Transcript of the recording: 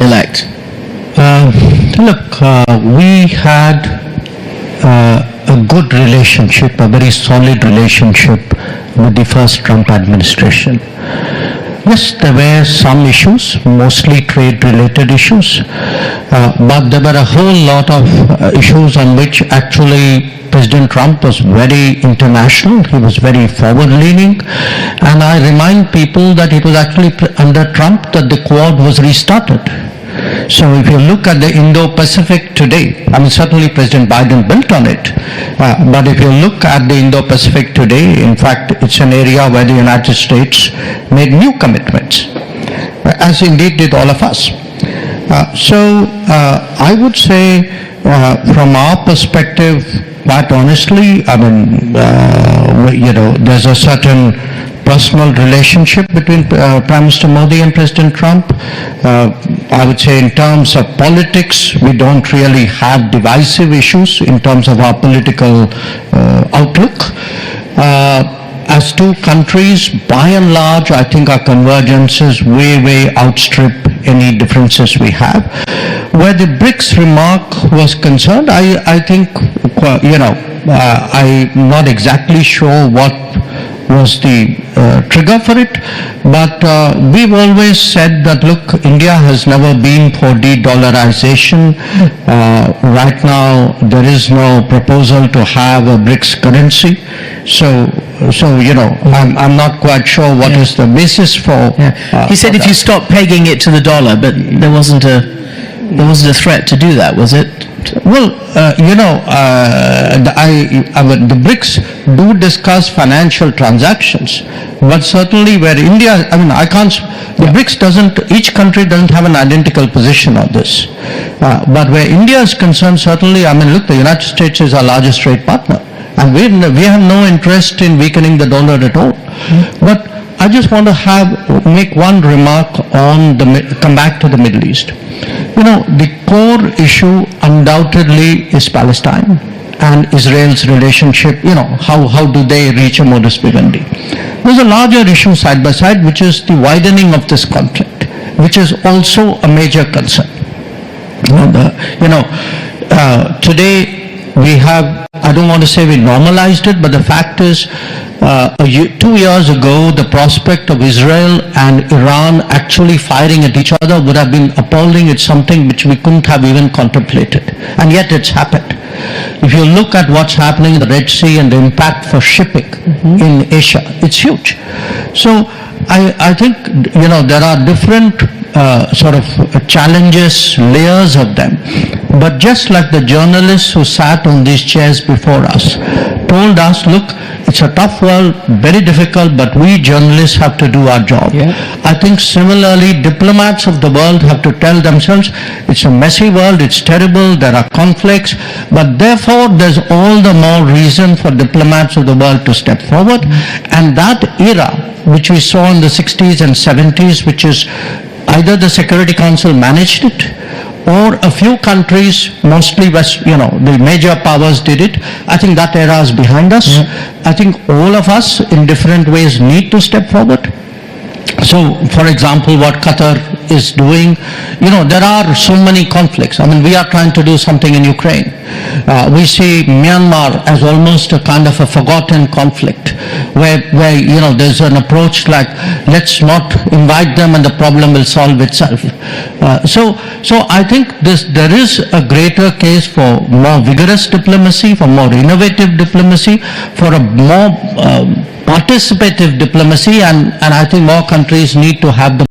elect? We had a good relationship, a very solid relationship with the first Trump administration. Yes, there were some issues, mostly trade-related issues, but there were a whole lot of issues on which actually President Trump was very international, he was very forward-leaning, and I remind people that it was actually under Trump that the Quad was restarted. So if you look at the Indo-Pacific today, I mean certainly President Biden built on it, but if you look at the Indo-Pacific today, in fact it's an area where the United States made new commitments, as indeed did all of us. So I would say from our perspective, quite honestly, I mean, there's a certain personal relationship between Prime Minister Modi and President Trump. I would say in terms of politics, we don't really have divisive issues in terms of our political outlook. As two countries, by and large, I think our convergences way outstrip any differences we have. Where the BRICS remark was concerned, I think, I'm not exactly sure what was the trigger for it, but we've always said that, look, India has never been for de-dollarization. Right now, there is no proposal to have a BRICS currency. So I'm not quite sure what is the basis for. He said if you stop pegging it to the dollar, but there wasn't a threat to do that, was it? Well, the BRICS do discuss financial transactions, but certainly where India, the BRICS doesn't, each country doesn't have an identical position on this. But where India is concerned, certainly, look, the United States is our largest trade partner, and we have no interest in weakening the dollar at all. But I just want to make one remark on come back to the Middle East. The core issue undoubtedly is Palestine and Israel's relationship. How do they reach a modus vivendi? There's a larger issue side by side, which is the widening of this conflict, which is also a major concern. Today we have, I don't want to say we normalized it, but the fact is 2 years ago, the prospect of Israel and Iran actually firing at each other would have been appalling. It's something which we couldn't have even contemplated. And yet it's happened. If you look at what's happening in the Red Sea and the impact for shipping in Asia, it's huge. So I think, there are different challenges, layers of them. But just like the journalists who sat on these chairs before us told us, look, it's a tough world, very difficult, but we journalists have to do our job. Yeah. I think similarly, diplomats of the world have to tell themselves, it's a messy world, it's terrible, there are conflicts, but therefore there's all the more reason for diplomats of the world to step forward. And that era, which we saw in the 60s and 70s, which is either the Security Council managed it, or a few countries, mostly the major powers did it. I think that era is behind us. I think all of us in different ways need to step forward. So, for example, what Qatar is doing, there are so many conflicts. We are trying to do something in Ukraine. We see Myanmar as almost a kind of a forgotten conflict, where there's an approach like, let's not invite them and the problem will solve itself. So I think there is a greater case for more vigorous diplomacy, for more innovative diplomacy, for a more participative diplomacy, and I think more countries need to have the